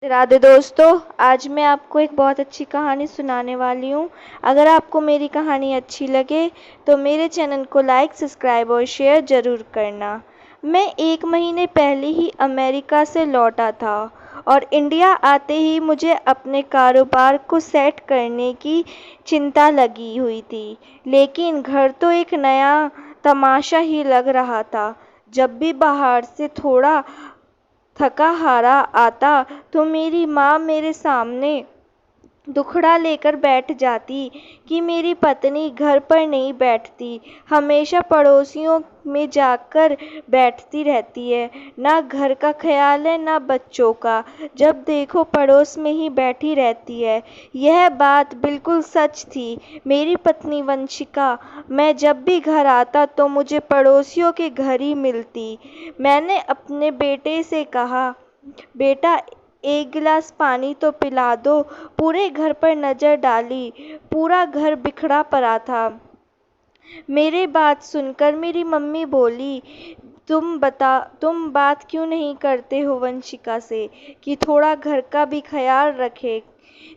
राधे दोस्तों, आज मैं आपको एक बहुत अच्छी कहानी सुनाने वाली हूँ। अगर आपको मेरी कहानी अच्छी लगे तो मेरे चैनल को लाइक, सब्सक्राइब और शेयर ज़रूर करना। मैं 1 महीने पहले ही अमेरिका से लौटा था और इंडिया आते ही मुझे अपने कारोबार को सेट करने की चिंता लगी हुई थी। लेकिन घर तो एक नया तमाशा ही लग रहा था। जब भी बाहर से थोड़ा थका हारा आता तो मेरी माँ मेरे सामने दुखड़ा लेकर बैठ जाती कि मेरी पत्नी घर पर नहीं बैठती, हमेशा पड़ोसियों में जाकर बैठती रहती है। ना घर का ख्याल है ना बच्चों का, जब देखो पड़ोस में ही बैठी रहती है। यह बात बिल्कुल सच थी। मेरी पत्नी वंशिका, मैं जब भी घर आता तो मुझे पड़ोसियों के घर ही मिलती। मैंने अपने बेटे से कहा, बेटा एक गिलास पानी तो पिला दो। पूरे घर पर नजर डाली, पूरा घर बिखरा पड़ा था। मेरी बात सुनकर मेरी मम्मी बोली, तुम बात क्यों नहीं करते हो वंशिका से कि थोड़ा घर का भी ख्याल रखे।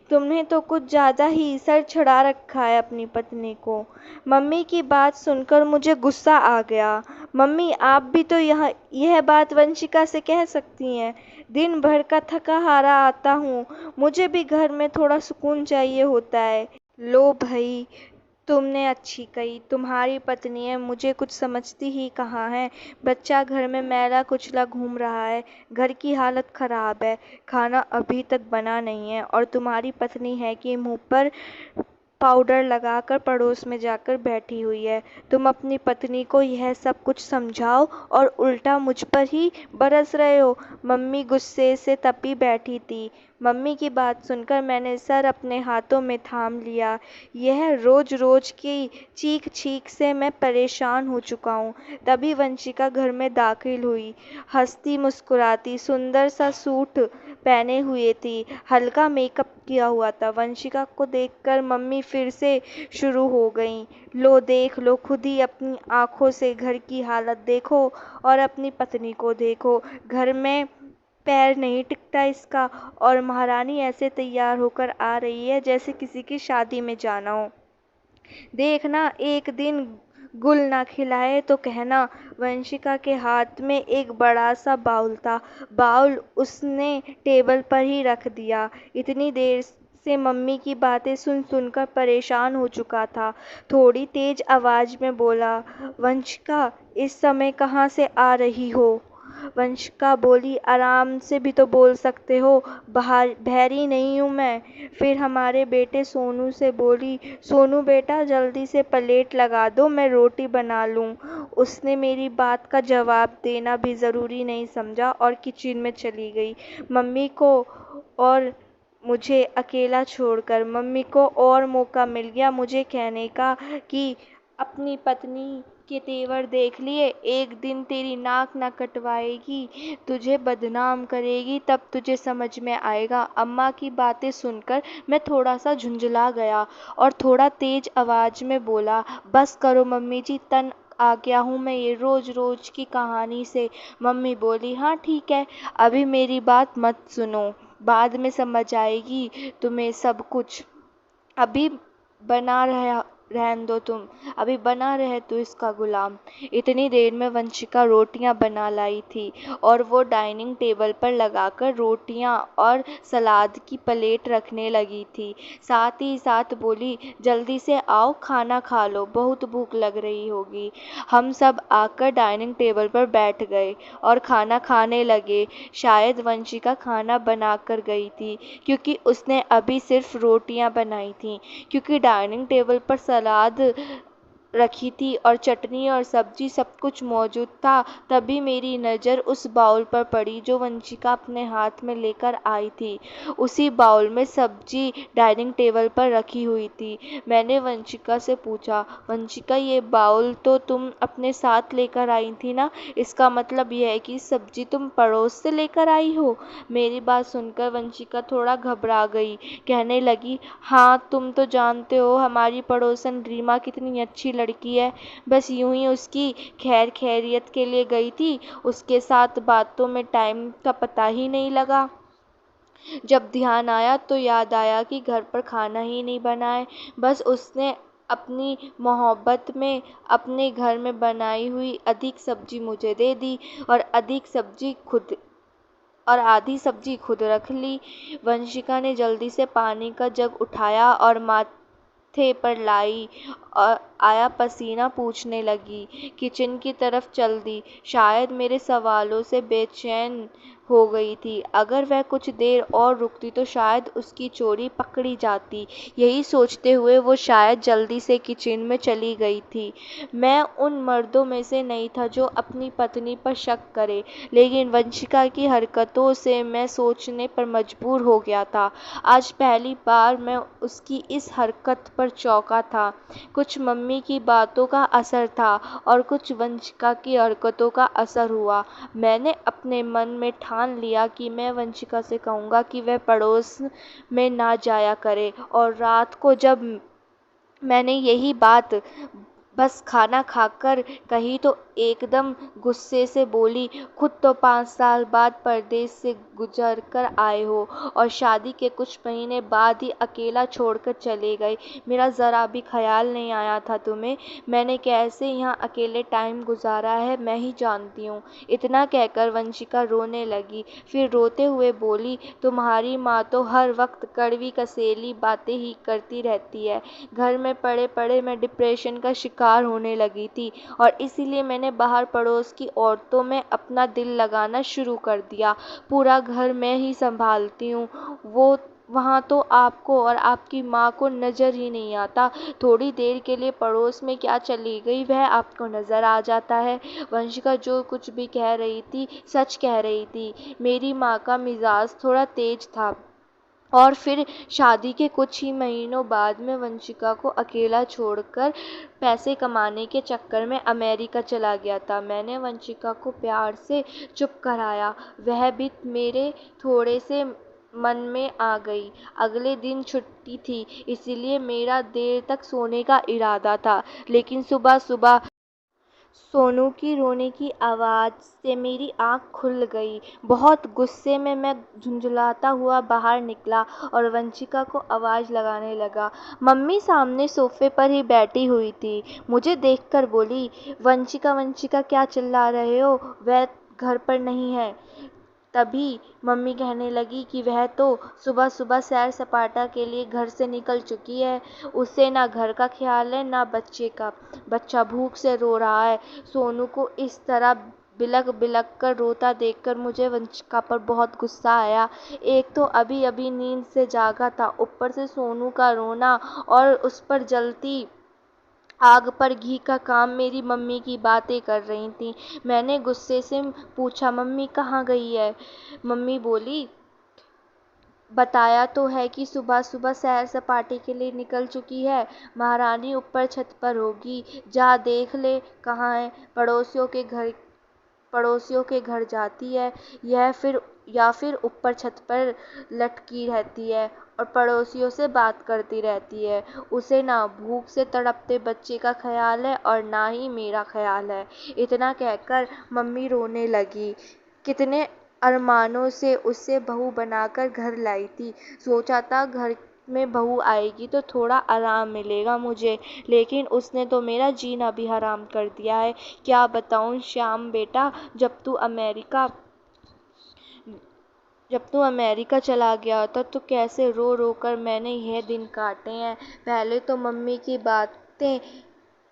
तुमने तो कुछ ज़्यादा ही सर चढ़ा रखा है अपनी पत्नी को। मम्मी की बात सुनकर मुझे गुस्सा आ गया। मम्मी, आप भी तो यह बात वंशिका से कह सकती हैं। दिन भर का थका हारा आता हूँ, मुझे भी घर में थोड़ा सुकून चाहिए होता है। लो भाई, तुमने अच्छी कही, तुम्हारी पत्नी है, मुझे कुछ समझती ही कहाँ है। बच्चा घर में मैला कुचला घूम रहा है, घर की हालत खराब है, खाना अभी तक बना नहीं है और तुम्हारी पत्नी है कि मुंह पर पाउडर लगाकर पड़ोस में जाकर बैठी हुई है। तुम अपनी पत्नी को यह सब कुछ समझाओ और उल्टा मुझ पर ही बरस रहे हो। मम्मी गुस्से से तपी बैठी थी। मम्मी की बात सुनकर मैंने सर अपने हाथों में थाम लिया। यह रोज रोज की चीख चीख से मैं परेशान हो चुका हूँ। तभी वंशिका घर में दाखिल हुई, हंसती मुस्कुराती, सुंदर सा सूट पहने हुए थी, हल्का मेकअप किया हुआ था। वंशिका को देखकर मम्मी फिर से शुरू हो गई, लो देख लो, खुद ही अपनी आंखों से घर की हालत देखो और अपनी पत्नी को देखो। घर में पैर नहीं टिकता इसका और महारानी ऐसे तैयार होकर आ रही है जैसे किसी की शादी में जाना हो। देखना एक दिन गुल ना खिलाए तो कहना। वंशिका के हाथ में एक बड़ा सा बाउल था। बाउल उसने टेबल पर ही रख दिया। इतनी देर से मम्मी की बातें सुन सुनकर परेशान हो चुका था। थोड़ी तेज आवाज में बोला, वंशिका इस समय कहाँ से आ रही हो। वंशिका बोली, आराम से भी तो बोल सकते हो, बाहर बहरी नहीं हूँ मैं। फिर हमारे बेटे सोनू से बोली, सोनू बेटा जल्दी से प्लेट लगा दो, मैं रोटी बना लूँ। उसने मेरी बात का जवाब देना भी ज़रूरी नहीं समझा और किचन में चली गई। मम्मी को और मुझे अकेला छोड़कर मम्मी को और मौका मिल गया मुझे कहने का कि अपनी पत्नी के तेवर देख लिए, एक दिन तेरी नाक ना कटवाएगी, तुझे बदनाम करेगी, तब तुझे समझ में आएगा। अम्मा की बातें सुनकर मैं थोड़ा सा झुंझला गया और थोड़ा तेज आवाज में बोला, बस करो मम्मी जी, तंग आ गया हूँ मैं ये रोज रोज की कहानी से। मम्मी बोली, हाँ ठीक है, अभी मेरी बात मत सुनो, बाद में समझ आएगी तुम्हें सब कुछ। अभी बना रहा रहन दो तुम, अभी बना रहे तू इसका गुलाम। इतनी देर में वंशिका रोटियां बना लाई थी और वो डाइनिंग टेबल पर लगाकर रोटियां और सलाद की प्लेट रखने लगी थी। साथ ही साथ बोली, जल्दी से आओ खाना खा लो, बहुत भूख लग रही होगी। हम सब आकर डाइनिंग टेबल पर बैठ गए और खाना खाने लगे। शायद वंशिका खाना बना कर गई थी क्योंकि उसने अभी सिर्फ रोटियां बनाई थीं, क्योंकि डाइनिंग टेबल पर सलाद रखी थी और चटनी और सब्जी सब कुछ मौजूद था। तभी मेरी नज़र उस बाउल पर पड़ी जो वंशिका अपने हाथ में लेकर आई थी। उसी बाउल में सब्जी डाइनिंग टेबल पर रखी हुई थी। मैंने वंशिका से पूछा, वंशिका ये बाउल तो तुम अपने साथ लेकर आई थी ना, इसका मतलब यह है कि सब्जी तुम पड़ोस से लेकर आई हो। मेरी बात सुनकर वंशिका थोड़ा घबरा गई, कहने लगी, हाँ तुम तो जानते हो हमारी पड़ोसन रीमा कितनी अच्छी लड़की है, बस यूं ही उसकी खैर खैरियत के लिए गई थी, उसके साथ बातों में टाइम का पता ही नहीं लगा। जब ध्यान आया तो याद आया कि घर पर खाना ही नहीं बना है। बस उसने अपनी मोहब्बत में अपने घर में बनाई हुई अधिक सब्जी मुझे दे दी और आधी सब्जी खुद रख ली। वंशिका ने जल्दी से पानी का जग उठाया और माथे पर लाई और आया पसीना पूछने लगी। किचन की तरफ चल दी। शायद मेरे सवालों से बेचैन हो गई थी। अगर वह कुछ देर और रुकती तो शायद उसकी चोरी पकड़ी जाती। यही सोचते हुए वो शायद जल्दी से किचन में चली गई थी। मैं उन मर्दों में से नहीं था जो अपनी पत्नी पर शक करे, लेकिन वंशिका की हरकतों से मैं सोचने पर मजबूर हो गया था। आज पहली बार मैं उसकी इस हरकत पर चौंका था। कुछ मम्मी की बातों का असर था और कुछ वंशिका की हरकतों का असर हुआ। मैंने अपने मन में ठान लिया कि मैं वंशिका से कहूँगा कि वह पड़ोस में ना जाया करे, और रात को जब मैंने यही बात बस खाना खाकर कही तो एकदम गुस्से से बोली, खुद तो 5 साल बाद परदेश से गुजर कर आए हो और शादी के कुछ महीने बाद ही अकेला छोड़कर चले गए। मेरा ज़रा भी ख्याल नहीं आया था तुम्हें। मैंने कैसे यहाँ अकेले टाइम गुजारा है मैं ही जानती हूँ। इतना कहकर वंशिका रोने लगी। फिर रोते हुए बोली, तुम्हारी माँ तो हर वक्त कड़वी कसेली बातें ही करती रहती है। घर में पड़े पड़े मैं डिप्रेशन का शिकार होने लगी थी और इसीलिए मैंने बाहर पड़ोस की औरतों में अपना दिल लगाना शुरू कर दिया। पूरा घर मैं ही संभालती हूँ। वो वहाँ तो आपको और आपकी माँ को नज़र ही नहीं आता। थोड़ी देर के लिए पड़ोस में क्या चली गई वह आपको नज़र आ जाता है। वंशिका जो कुछ भी कह रही थी सच कह रही थी। मेरी माँ का मिजाज थोड़ा तेज था और फिर शादी के कुछ ही महीनों बाद मैं वंशिका को अकेला छोड़कर पैसे कमाने के चक्कर में अमेरिका चला गया था। मैंने वंशिका को प्यार से चुप कराया। वह भी मेरे थोड़े से मन में आ गई। अगले दिन छुट्टी थी, इसीलिए मेरा देर तक सोने का इरादा था, लेकिन सुबह सुबह सोनू की रोने की आवाज़ से मेरी आँख खुल गई। बहुत गुस्से में मैं झुंझलाता हुआ बाहर निकला और वंशिका को आवाज़ लगाने लगा। मम्मी सामने सोफे पर ही बैठी हुई थी। मुझे देखकर बोली, वंशिका वंशिका क्या चिल्ला रहे हो, वह घर पर नहीं है। तभी मम्मी कहने लगी कि वह तो सुबह सुबह सैर सपाटा के लिए घर से निकल चुकी है। उसे ना घर का ख्याल है ना बच्चे का। बच्चा भूख से रो रहा है। सोनू को इस तरह बिलख बिलख कर रोता देखकर मुझे वंशिका पर बहुत गुस्सा आया। एक तो अभी अभी नींद से जागा था, ऊपर से सोनू का रोना और उस पर जलती आग पर घी का काम मेरी मम्मी की बातें कर रही थी। मैंने गुस्से से पूछा, मम्मी कहाँ गई है? मम्मी बोली, बताया तो है कि सुबह सुबह सैर सपाटे के लिए निकल चुकी है। महारानी ऊपर छत पर होगी, जा देख ले कहाँ है। पड़ोसियों के घर जाती है या फिर ऊपर छत पर लटकी रहती है और पड़ोसियों से बात करती रहती है। उसे ना भूख से तड़पते बच्चे का ख्याल है और ना ही मेरा ख्याल है। इतना कहकर मम्मी रोने लगी। कितने अरमानों से उसे बहू बनाकर घर लाई थी। सोचा था घर में बहू आएगी तो थोड़ा आराम मिलेगा मुझे, लेकिन उसने तो मेरा जीना भी हराम कर दिया है। क्या बताऊं श्याम बेटा, जब तू अमेरिका चला गया था तो कैसे रो रो कर मैंने यह दिन काटे हैं। पहले तो मम्मी की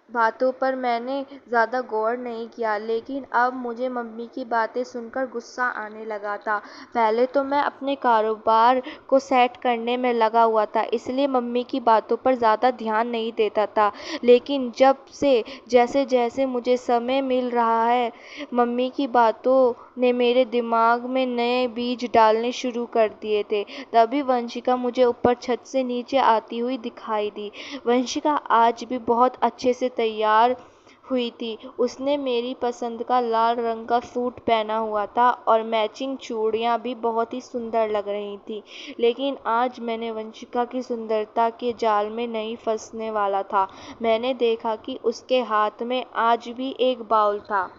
बातों पर मैंने ज़्यादा गौर नहीं किया, लेकिन अब मुझे मम्मी की बातें सुनकर गुस्सा आने लगा था। पहले तो मैं अपने कारोबार को सेट करने में लगा हुआ था, इसलिए मम्मी की बातों पर ज़्यादा ध्यान नहीं देता था। लेकिन जब से जैसे जैसे मुझे समय मिल रहा है, मम्मी की बातों ने मेरे दिमाग में नए बीज डालने शुरू कर दिए थे। तभी वंशिका मुझे ऊपर छत से नीचे आती हुई दिखाई दी। वंशिका आज भी बहुत अच्छे से तैयार हुई थी। उसने मेरी पसंद का लाल रंग का सूट पहना हुआ था और मैचिंग चूड़ियाँ भी बहुत ही सुंदर लग रही थी। लेकिन आज मैंने वंशिका की सुंदरता के जाल में नहीं फंसने वाला था। मैंने देखा कि उसके हाथ में आज भी एक बाउल था।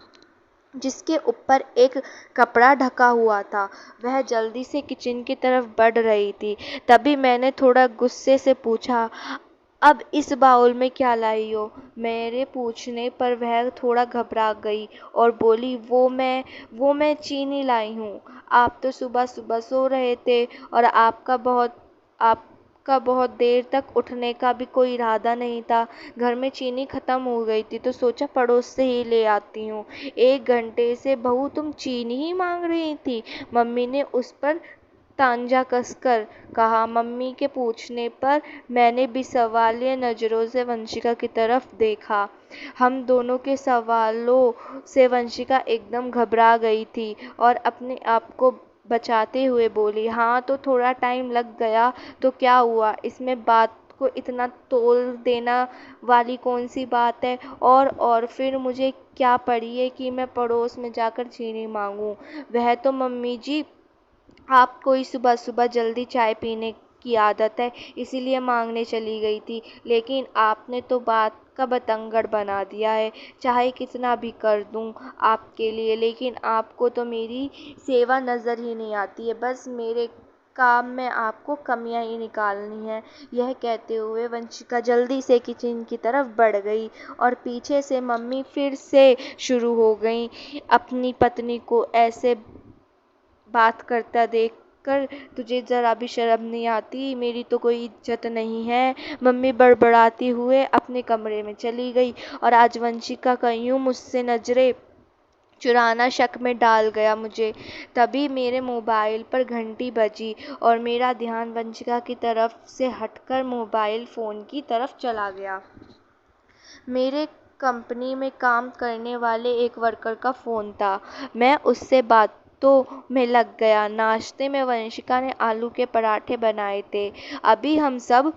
जिसके ऊपर एक कपड़ा ढका हुआ था। वह जल्दी से किचन की तरफ बढ़ रही थी। तभी मैंने थोड़ा गुस्से से पूछा, अब इस बाउल में क्या लाई हो? मेरे पूछने पर वह थोड़ा घबरा गई और बोली, वो मैं चीनी लाई हूँ। आप तो सुबह सुबह सो रहे थे और आपका बहुत देर तक उठने का भी कोई इरादा नहीं था। घर में चीनी ख़त्म हो गई थी तो सोचा पड़ोस से ही ले आती हूँ। 1 घंटे से बहू तुम चीनी ही मांग रही थी? मम्मी ने उस पर तांजा कसकर कहा। मम्मी के पूछने पर मैंने भी सवालिया नज़रों से वंशिका की तरफ देखा। हम दोनों के सवालों से वंशिका एकदम घबरा गई थी और अपने आप को बचाते हुए बोली, हाँ तो थोड़ा टाइम लग गया तो क्या हुआ, इसमें बात को इतना तोल देना वाली कौन सी बात है? और फिर मुझे क्या पड़ी है कि मैं पड़ोस में जाकर चीनी मांगूं? वह तो मम्मी जी आपको ही सुबह सुबह जल्दी चाय पीने की आदत है, इसीलिए मांगने चली गई थी। लेकिन आपने तो बात का बतंगड़ बना दिया है। चाहे कितना भी कर दूं आपके लिए, लेकिन आपको तो मेरी सेवा नज़र ही नहीं आती है। बस मेरे काम में आपको कमियां ही निकालनी है। यह कहते हुए वंशिका जल्दी से किचन की तरफ बढ़ गई और पीछे से मम्मी फिर से शुरू हो गई। अपनी पत्नी को ऐसे बात करता देखकर तुझे ज़रा भी शर्म नहीं आती? मेरी तो कोई इज्जत नहीं है। मम्मी बड़बड़ाती हुए अपने कमरे में चली गई और आज वंशिका का यूं मुझसे नज़रें चुराना शक में डाल गया मुझे। तभी मेरे मोबाइल पर घंटी बजी और मेरा ध्यान वंशिका की तरफ से हटकर मोबाइल फ़ोन की तरफ चला गया। मेरे कंपनी में काम करने वाले एक वर्कर का फ़ोन था। मैं उससे बातों में लग गया। नाश्ते में वंशिका ने आलू के पराठे बनाए थे। अभी हम सब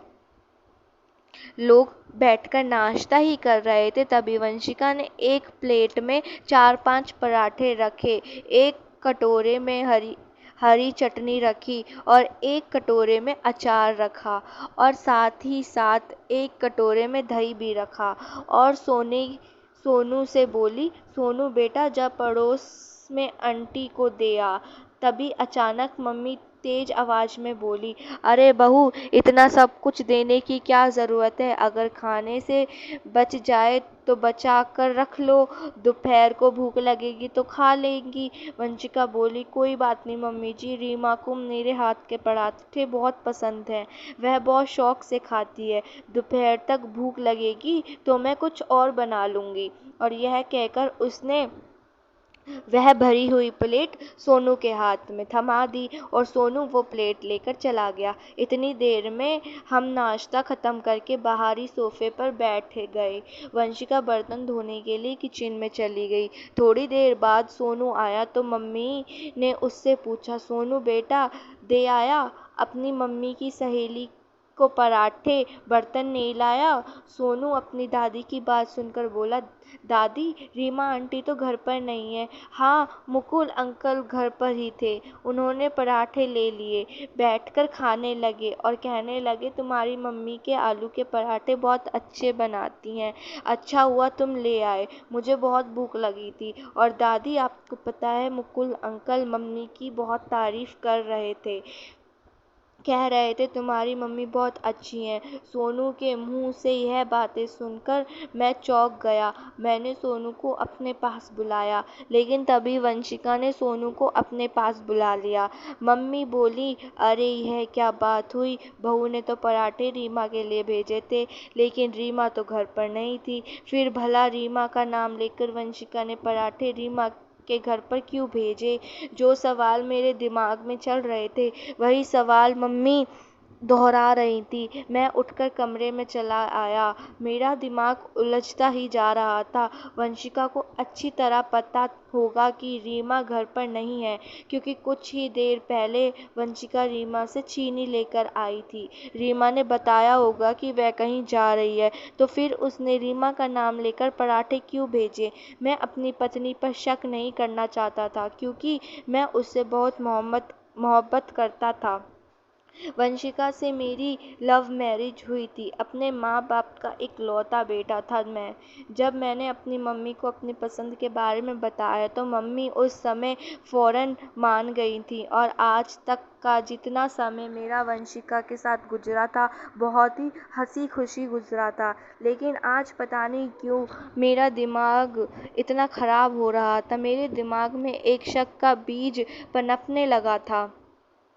लोग बैठकर नाश्ता ही कर रहे थे, तभी वंशिका ने एक प्लेट में 4-5 पराठे रखे, एक कटोरे में हरी चटनी रखी और एक कटोरे में अचार रखा और साथ ही साथ एक कटोरे में दही भी रखा और सोनू से बोली, सोनू बेटा जा पड़ोस में आंटी को दे आ। तभी अचानक मम्मी तेज आवाज़ में बोली, अरे बहू, इतना सब कुछ देने की क्या ज़रूरत है? अगर खाने से बच जाए तो बचा कर रख लो, दोपहर को भूख लगेगी तो खा लेंगी। वंशिका बोली, कोई बात नहीं मम्मी जी, रीमा को मेरे हाथ के पराठे बहुत पसंद हैं, वह बहुत शौक से खाती है। दोपहर तक भूख लगेगी तो मैं कुछ और बना लूँगी। और यह कहकर उसने वह भरी हुई प्लेट सोनू के हाथ में थमा दी और सोनू वो प्लेट लेकर चला गया। इतनी देर में हम नाश्ता ख़त्म करके बाहरी सोफे पर बैठ गए। वंशिका बर्तन धोने के लिए किचन में चली गई। थोड़ी देर बाद सोनू आया तो मम्मी ने उससे पूछा, सोनू बेटा दे आया अपनी मम्मी की सहेली को पराठे? बर्तन नहीं लाया? सोनू अपनी दादी की बात सुनकर बोला, दादी रीमा आंटी तो घर पर नहीं है। हाँ, मुकुल अंकल घर पर ही थे, उन्होंने पराठे ले लिए, बैठकर खाने लगे और कहने लगे, तुम्हारी मम्मी के आलू के पराठे बहुत अच्छे बनाती हैं, अच्छा हुआ तुम ले आए, मुझे बहुत भूख लगी थी। और दादी आपको पता है मुकुल अंकल मम्मी की बहुत तारीफ़ कर रहे थे, कह रहे थे तुम्हारी मम्मी बहुत अच्छी हैं। सोनू के मुंह से यह बातें सुनकर मैं चौंक गया। मैंने सोनू को अपने पास बुलाया, लेकिन तभी वंशिका ने सोनू को अपने पास बुला लिया। मम्मी बोली, अरे यह क्या बात हुई? बहू ने तो पराठे रीमा के लिए भेजे थे, लेकिन रीमा तो घर पर नहीं थी। फिर भला रीमा का नाम लेकर वंशिका ने पराठे रीमा के घर पर क्यों भेजे? जो सवाल मेरे दिमाग में चल रहे थे वही सवाल मम्मी दोहरा रही थी। मैं उठकर कमरे में चला आया। मेरा दिमाग उलझता ही जा रहा था। वंशिका को अच्छी तरह पता होगा कि रीमा घर पर नहीं है, क्योंकि कुछ ही देर पहले वंशिका रीमा से चीनी लेकर आई थी। रीमा ने बताया होगा कि वह कहीं जा रही है, तो फिर उसने रीमा का नाम लेकर पराठे क्यों भेजे? मैं अपनी पत्नी पर शक नहीं करना चाहता था, क्योंकि मैं उससे बहुत मोहब्बत करता था। वंशिका से मेरी लव मैरिज हुई थी। अपने माँ बाप का इकलौता बेटा था मैं। जब मैंने अपनी मम्मी को अपनी पसंद के बारे में बताया तो मम्मी उस समय फ़ौरन मान गई थी और आज तक का जितना समय मेरा वंशिका के साथ गुजरा था बहुत ही हंसी खुशी गुजरा था। लेकिन आज पता नहीं क्यों मेरा दिमाग इतना ख़राब हो रहा था। मेरे दिमाग में एक शक का बीज पनपने लगा था,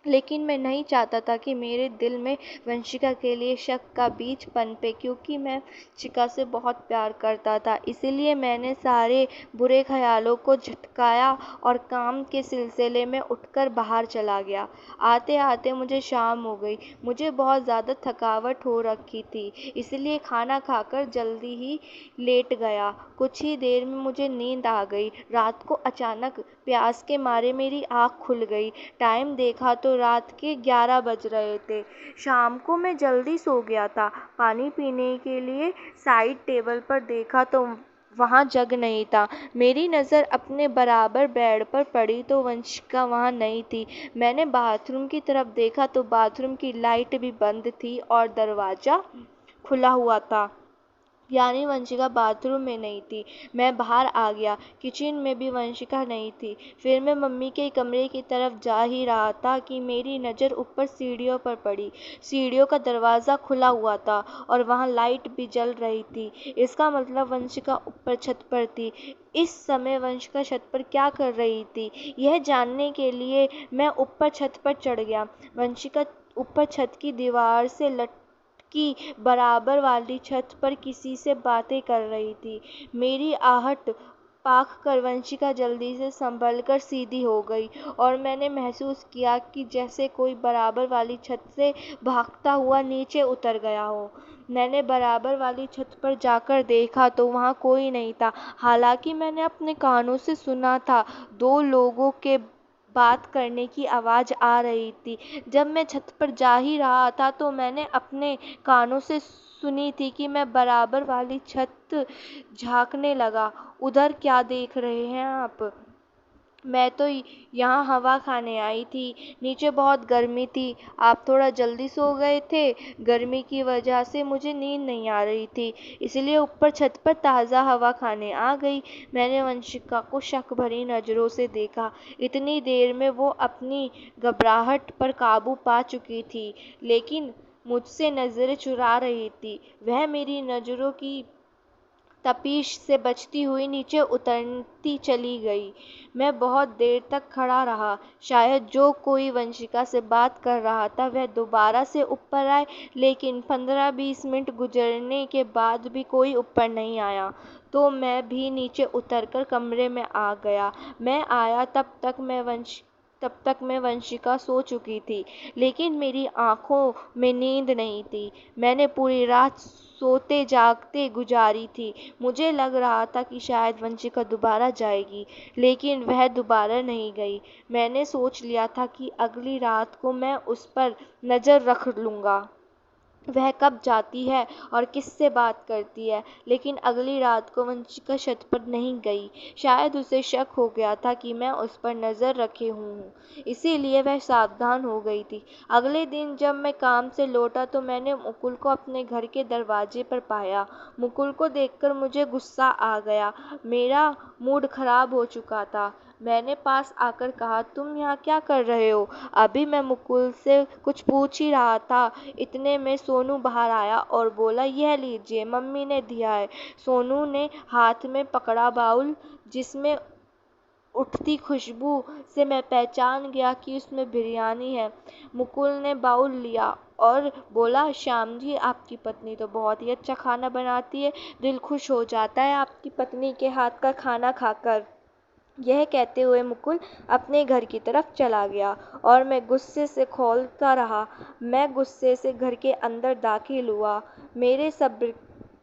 लेकिन मैं नहीं चाहता था कि मेरे दिल में वंशिका के लिए शक का बीज पनपे, क्योंकि मैं वंशिका से बहुत प्यार करता था। इसीलिए मैंने सारे बुरे ख्यालों को झटकाया और काम के सिलसिले में उठकर बाहर चला गया। आते आते मुझे शाम हो गई। मुझे बहुत ज़्यादा थकावट हो रखी थी, इसलिए खाना खाकर जल्दी ही लेट गया। कुछ ही देर में मुझे नींद आ गई। रात को अचानक प्यास के मारे मेरी आँख खुल गई। टाइम देखा तो रात के 11 बज रहे थे। शाम को मैं जल्दी सो गया था। पानी पीने के लिए साइड टेबल पर देखा तो वहाँ जग नहीं था। मेरी नज़र अपने बराबर बेड पर पड़ी तो वंशिका वहाँ नहीं थी। मैंने बाथरूम की तरफ देखा तो बाथरूम की लाइट भी बंद थी और दरवाज़ा खुला हुआ था, यानी वंशिका बाथरूम में नहीं थी। मैं बाहर आ गया। किचन में भी वंशिका नहीं थी। फिर मैं मम्मी के कमरे की तरफ जा ही रहा था कि मेरी नज़र ऊपर सीढ़ियों पर पड़ी। सीढ़ियों का दरवाज़ा खुला हुआ था और वहाँ लाइट भी जल रही थी। इसका मतलब वंशिका ऊपर छत पर थी। इस समय वंशिका छत पर क्या कर रही थी, यह जानने के लिए मैं ऊपर छत पर चढ़ गया। वंशिका ऊपर छत की दीवार से की बराबर वाली छत पर किसी से बातें कर रही थी। मेरी आहट पाक कर वंशिका जल्दी से संभल कर सीधी हो गई और मैंने महसूस किया कि जैसे कोई बराबर वाली छत से भागता हुआ नीचे उतर गया हो। मैंने बराबर वाली छत पर जाकर देखा तो वहाँ कोई नहीं था। हालांकि मैंने अपने कानों से सुना था, दो लोगों के बात करने की आवाज़ आ रही थी। जब मैं छत पर जा ही रहा था तो मैंने अपने कानों से सुनी थी कि मैं बराबर वाली छत झांकने लगा। उधर क्या देख रहे हैं आप? मैं तो यहाँ हवा खाने आई थी। नीचे बहुत गर्मी थी। आप थोड़ा जल्दी सो गए थे। गर्मी की वजह से मुझे नींद नहीं आ रही थी, इसलिए ऊपर छत पर ताज़ा हवा खाने आ गई। मैंने वंशिका को शक भरी नज़रों से देखा। इतनी देर में वो अपनी घबराहट पर काबू पा चुकी थी, लेकिन मुझसे नज़रें चुरा रही थी। वह मेरी नज़रों की तपिश से बचती हुई नीचे उतरती चली गई। मैं बहुत देर तक खड़ा रहा। शायद जो कोई वंशिका से बात कर रहा था वह दोबारा से ऊपर आए, लेकिन 15-20 मिनट गुजरने के बाद भी कोई ऊपर नहीं आया। तो मैं भी नीचे उतरकर कमरे में आ गया। मैं आया तब तक मैं वंशिका सो चुकी थी, लेकिन मेरी आँखों में नींद नहीं थी। मैंने पूरी रात सोते जागते गुजारी थी। मुझे लग रहा था कि शायद वंशिका दोबारा जाएगी, लेकिन वह दोबारा नहीं गई। मैंने सोच लिया था कि अगली रात को मैं उस पर नज़र रख लूँगा, वह कब जाती है और किससे बात करती है। लेकिन अगली रात को वंशिका छत पर नहीं गई। शायद उसे शक हो गया था कि मैं उस पर नज़र रखे हूँ, इसीलिए वह सावधान हो गई थी। अगले दिन जब मैं काम से लौटा तो मैंने मुकुल को अपने घर के दरवाजे पर पाया। मुकुल को देखकर मुझे गुस्सा आ गया। मेरा मूड खराब हो चुका था। मैंने पास आकर कहा, तुम यहाँ क्या कर रहे हो? अभी मैं मुकुल से कुछ पूछ ही रहा था, इतने में सोनू बाहर आया और बोला, यह लीजिए, मम्मी ने दिया है। सोनू ने हाथ में पकड़ा बाउल, जिसमें उठती खुशबू से मैं पहचान गया कि उसमें बिरयानी है। मुकुल ने बाउल लिया और बोला, श्याम जी, आपकी पत्नी तो बहुत ही अच्छा खाना बनाती है। दिल खुश हो जाता है आपकी पत्नी के हाथ का खाना खाकर। यह कहते हुए मुकुल अपने घर की तरफ चला गया और मैं गुस्से से खौलता रहा। मैं गुस्से से घर के अंदर दाखिल हुआ। मेरे सब्र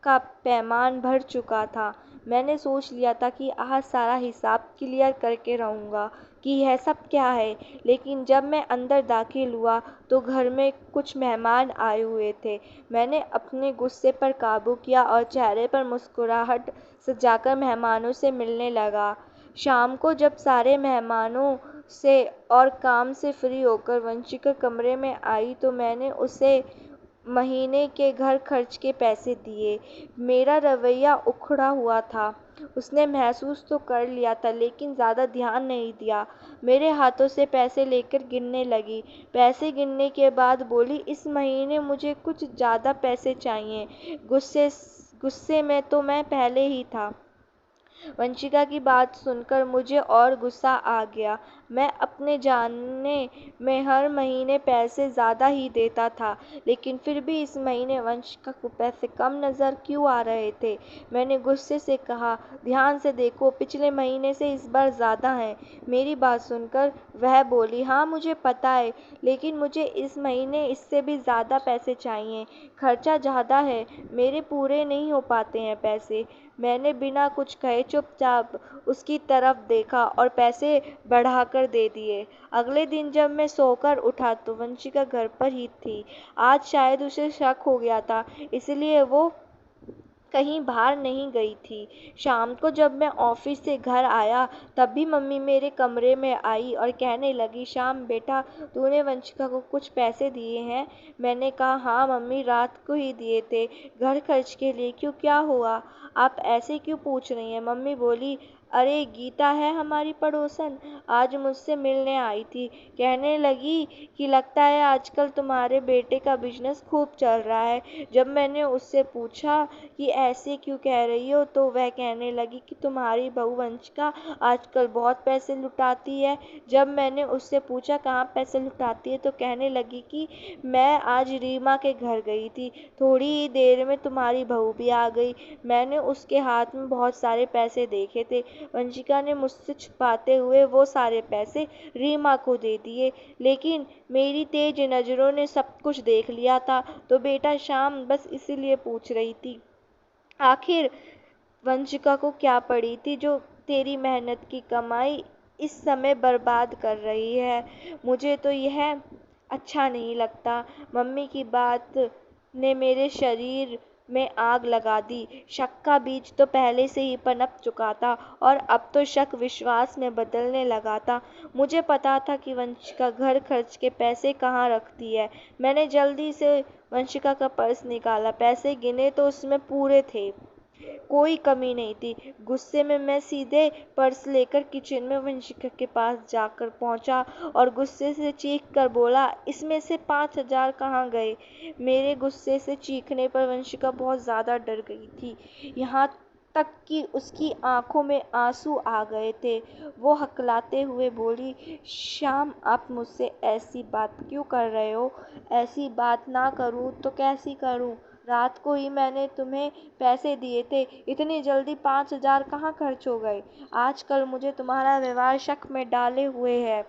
का पैमान भर चुका था। मैंने सोच लिया था कि आज सारा हिसाब क्लियर करके रहूँगा कि यह सब क्या है। लेकिन जब मैं अंदर दाखिल हुआ तो घर में कुछ मेहमान आए हुए थे। मैंने अपने गुस्से पर काबू किया और चेहरे पर मुस्कुराहट सजाकर मेहमानों से मिलने लगा। शाम को जब सारे मेहमानों से और काम से फ्री होकर वंशिका कमरे में आई तो मैंने उसे महीने के घर खर्च के पैसे दिए। मेरा रवैया उखड़ा हुआ था। उसने महसूस तो कर लिया था लेकिन ज़्यादा ध्यान नहीं दिया। मेरे हाथों से पैसे लेकर गिनने लगी। पैसे गिनने के बाद बोली, इस महीने मुझे कुछ ज़्यादा पैसे चाहिए। गुस्से में तो मैं पहले ही था। वंशिका की बात सुनकर मुझे और गुस्सा आ गया। मैं अपने जानने में हर महीने पैसे ज़्यादा ही देता था, लेकिन फिर भी इस महीने वंशिका को पैसे कम नज़र क्यों आ रहे थे। मैंने गुस्से से कहा, ध्यान से देखो, पिछले महीने से इस बार ज़्यादा हैं। मेरी बात सुनकर वह बोली, हाँ मुझे पता है, लेकिन मुझे इस महीने इससे भी ज़्यादा पैसे चाहिए। खर्चा ज़्यादा है, मेरे पूरे नहीं हो पाते हैं पैसे। मैंने बिना कुछ कहे चुपचाप उसकी तरफ देखा और पैसे बढ़ाकर दे दिए। अगले दिन जब मैं सोकर उठा तो वंशिका घर पर ही थी। आज शायद उसे शक हो गया था, इसलिए वो कहीं बाहर नहीं गई थी। शाम को जब मैं ऑफिस से घर आया तब भी मम्मी मेरे कमरे में आई और कहने लगी, शाम बेटा, तूने वंशिका को कुछ पैसे दिए हैं? मैंने कहा, हाँ मम्मी, रात को ही दिए थे, घर खर्च के लिए। क्यों, क्या हुआ? आप ऐसे क्यों पूछ रही हैं? मम्मी बोली, अरे गीता है हमारी पड़ोसन, आज मुझसे मिलने आई थी। कहने लगी कि लगता है आजकल तुम्हारे बेटे का बिजनेस खूब चल रहा है। जब मैंने उससे पूछा कि ऐसे क्यों कह रही हो तो वह कहने लगी कि तुम्हारी बहू वंशिका आजकल बहुत पैसे लुटाती है। जब मैंने उससे पूछा कहाँ पैसे लुटाती है तो कहने लगी कि मैं आज रीमा के घर गई थी, थोड़ी ही देर में तुम्हारी बहू भी आ गई। मैंने उसके हाथ में बहुत सारे पैसे देखे थे। वंशिका ने मुझसे छुपाते हुए वो सारे पैसे रीमा को दे दिए, लेकिन मेरी तेज नज़रों ने सब कुछ देख लिया था। तो बेटा शाम बस इसीलिए पूछ रही थी, आखिर वंशिका को क्या पड़ी थी जो तेरी मेहनत की कमाई इस समय बर्बाद कर रही है। मुझे तो यह अच्छा नहीं लगता। मम्मी की बात ने मेरे शरीर में आग लगा दी। शक का बीज तो पहले से ही पनप चुका था और अब तो शक विश्वास में बदलने लगा था। मुझे पता था कि वंशिका घर खर्च के पैसे कहाँ रखती है। मैंने जल्दी से वंशिका का पर्स निकाला, पैसे गिने तो उसमें पूरे थे, कोई कमी नहीं थी। गुस्से में मैं सीधे पर्स लेकर किचन में वंशिका के पास जाकर पहुंचा और गुस्से से चीख कर बोला, इसमें से 5,000 कहाँ गए? मेरे गुस्से से चीखने पर वंशिका बहुत ज़्यादा डर गई थी, यहाँ तक कि उसकी आंखों में आंसू आ गए थे। वो हकलाते हुए बोली, श्याम, आप मुझसे ऐसी बात क्यों कर रहे हो? ऐसी बात ना करूं तो कैसी करूं? रात को ही मैंने तुम्हें पैसे दिए थे, इतनी जल्दी 5,000 कहाँ खर्च हो गए? आजकल मुझे तुम्हारा व्यवहार शक में डाले हुए है।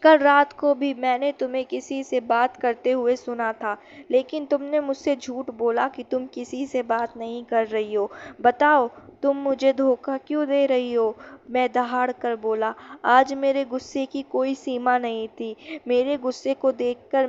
कल रात को भी मैंने तुम्हें किसी से बात करते हुए सुना था, लेकिन तुमने मुझसे झूठ बोला कि तुम किसी से बात नहीं कर रही हो। बताओ, तुम मुझे धोखा क्यों दे रही हो? मैं दहाड़ कर बोला। आज मेरे गुस्से की कोई सीमा नहीं थी। मेरे गुस्से को देखकर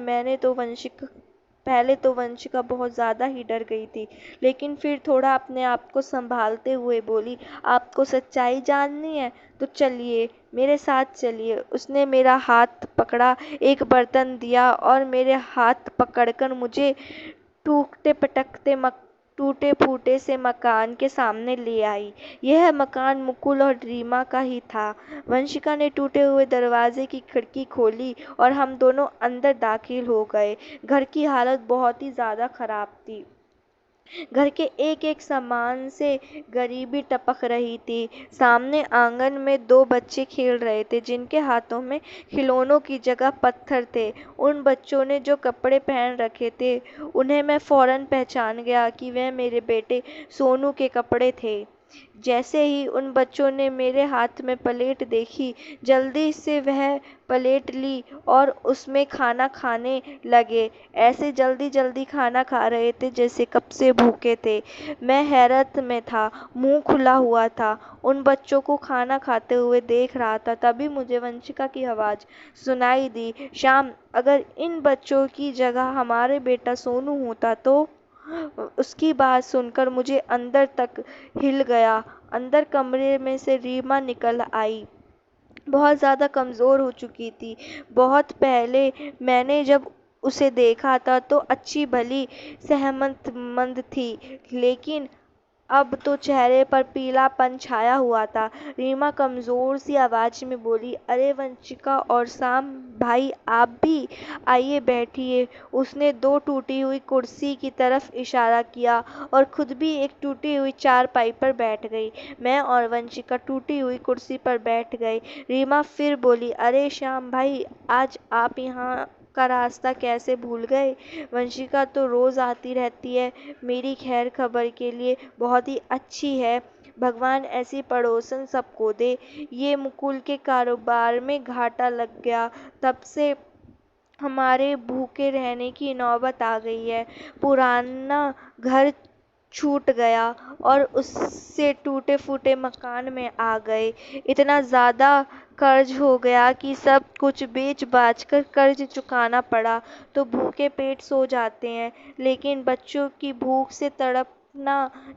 पहले तो वंशिका बहुत ज़्यादा ही डर गई थी, लेकिन फिर थोड़ा अपने आप को संभालते हुए बोली, आपको सच्चाई जाननी है तो चलिए, मेरे साथ चलिए। उसने मेरा हाथ पकड़ा, एक बर्तन दिया और मेरे हाथ पकड़कर मुझे टूटते पटकते टूटे फूटे से मकान के सामने ले आई। यह मकान मुकुल और रीमा का ही था। वंशिका ने टूटे हुए दरवाजे की खिड़की खोली और हम दोनों अंदर दाखिल हो गए। घर की हालत बहुत ही ज़्यादा खराब थी। घर के एक एक सामान से गरीबी टपक रही थी। सामने आंगन में दो बच्चे खेल रहे थे, जिनके हाथों में खिलौनों की जगह पत्थर थे। उन बच्चों ने जो कपड़े पहन रखे थे, उन्हें मैं फौरन पहचान गया कि वह मेरे बेटे सोनू के कपड़े थे। जैसे ही उन बच्चों ने मेरे हाथ में प्लेट देखी, जल्दी से वह प्लेट ली और उसमें खाना खाने लगे। ऐसे जल्दी जल्दी खाना खा रहे थे जैसे कब से भूखे थे। मैं हैरत में था, मुंह खुला हुआ था, उन बच्चों को खाना खाते हुए देख रहा था। तभी मुझे वंशिका की आवाज़ सुनाई दी, श्याम, अगर इन बच्चों की जगह हमारे बेटा सोनू होता तो? उसकी बात सुनकर मुझे अंदर तक हिल गया। अंदर कमरे में से रीमा निकल आई। बहुत ज़्यादा कमज़ोर हो चुकी थी। बहुत पहले मैंने जब उसे देखा था तो अच्छी भली सेहतमंद थी, लेकिन अब तो चेहरे पर पीलापन छाया हुआ था। रीमा कमज़ोर सी आवाज़ में बोली, अरे वंशिका और शाम भाई, आप भी आइए बैठिए। उसने दो टूटी हुई कुर्सी की तरफ इशारा किया और खुद भी एक टूटी हुई चारपाई पर बैठ गई। मैं और वंशिका टूटी हुई कुर्सी पर बैठ गए। रीमा फिर बोली, अरे श्याम भाई, आज आप यहाँ का रास्ता कैसे भूल गए? वंशिका तो रोज़ आती रहती है मेरी खैर खबर के लिए, बहुत ही अच्छी है। भगवान ऐसी पड़ोसन सबको दे। ये मुकुल के कारोबार में घाटा लग गया, तब से हमारे भूखे रहने की नौबत आ गई है। पुराना घर छूट गया और उससे टूटे-फूटे मकान में आ गए। इतना ज़्यादा कर्ज हो गया कि सब कुछ बेच-बाच कर कर्ज चुकाना पड़ा, तो भूखे पेट सो जाते हैं, लेकिन बच्चों की भूख से तड़पना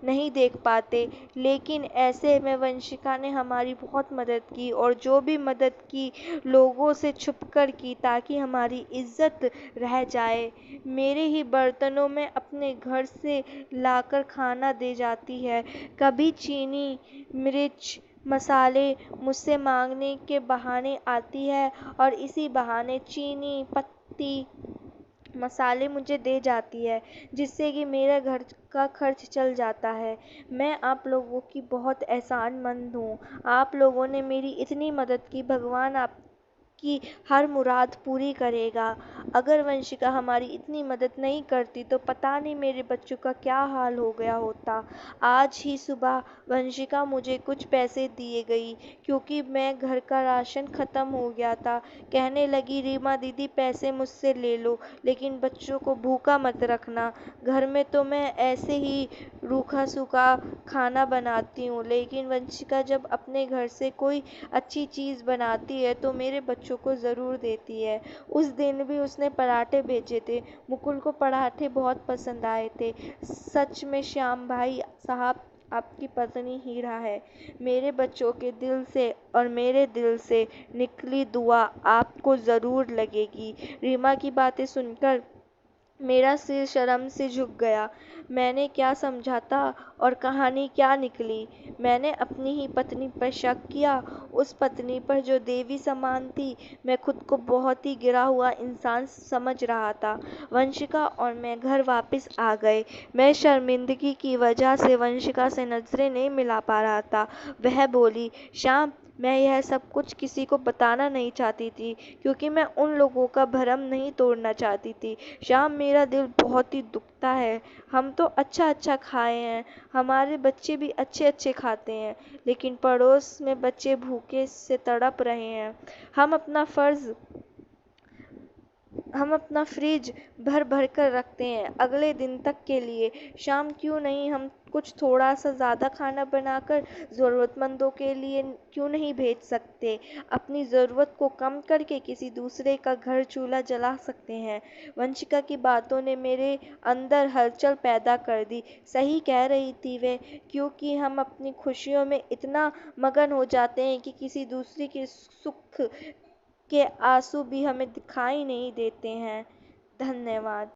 नहीं देख पाते। लेकिन ऐसे में वंशिका ने हमारी बहुत मदद की, और जो भी मदद की लोगों से छुपकर की, ताकि हमारी इज्जत रह जाए। मेरे ही बर्तनों में अपने घर से लाकर खाना दे जाती है। कभी चीनी, मिर्च, मसाले मुझसे मांगने के बहाने आती है, और इसी बहाने चीनी, पत्ती, मसाले मुझे दे जाती है, जिससे कि मेरे घर का खर्च चल जाता है। मैं आप लोगों की बहुत एहसानमंद हूँ। आप लोगों ने मेरी इतनी मदद की, भगवान आपकी हर मुराद पूरी करेगा। अगर वंशिका हमारी इतनी मदद नहीं करती तो पता नहीं मेरे बच्चों का क्या हाल हो गया होता। आज ही सुबह वंशिका मुझे कुछ पैसे दिए गई, क्योंकि मैं घर का राशन ख़त्म हो गया था। कहने लगी, रीमा दीदी पैसे मुझसे ले लो, लेकिन बच्चों को भूखा मत रखना। घर में तो मैं ऐसे ही रूखा सूखा खाना बनाती हूँ, लेकिन वंशिका जब अपने घर से कोई अच्छी चीज़ बनाती है तो मेरे बच्चों को ज़रूर देती है। उस दिन भी उसने पराठे भेजे थे। मुकुल को पराठे बहुत पसंद आए थे। सच में श्याम भाई साहब, आपकी पत्नी हीरा है। मेरे बच्चों के दिल से और मेरे दिल से निकली दुआ आपको ज़रूर लगेगी। रीमा की बातें सुनकर मेरा सिर शर्म से झुक गया। मैंने क्या समझा था और कहानी क्या निकली? मैंने अपनी ही पत्नी पर शक किया, उस पत्नी पर जो देवी समान थी। मैं खुद को बहुत ही गिरा हुआ इंसान समझ रहा था। वंशिका और मैं घर वापस आ गए। मैं शर्मिंदगी की वजह से वंशिका से नज़रें नहीं मिला पा रहा था। वह बोली, श्याम, मैं यह सब कुछ किसी को बताना नहीं चाहती थी, क्योंकि मैं उन लोगों का भरम नहीं तोड़ना चाहती थी। श्याम, मेरा दिल बहुत ही दुखता है। हम तो अच्छा अच्छा खाए हैं, हमारे बच्चे भी अच्छे अच्छे खाते हैं, लेकिन पड़ोस में बच्चे भूखे से तड़प रहे हैं। हम अपना फ़र्ज़ हम अपना फ्रिज भर भर कर रखते हैं अगले दिन तक के लिए। शाम क्यों नहीं हम कुछ थोड़ा सा ज़्यादा खाना बनाकर ज़रूरतमंदों के लिए क्यों नहीं भेज सकते? अपनी ज़रूरत को कम करके किसी दूसरे का घर चूल्हा जला सकते हैं। वंशिका की बातों ने मेरे अंदर हलचल पैदा कर दी। सही कह रही थी वे, क्योंकि हम अपनी खुशियों में इतना मगन हो जाते हैं कि किसी दूसरे के सुख के आंसू भी हमें दिखाई नहीं देते हैं। धन्यवाद।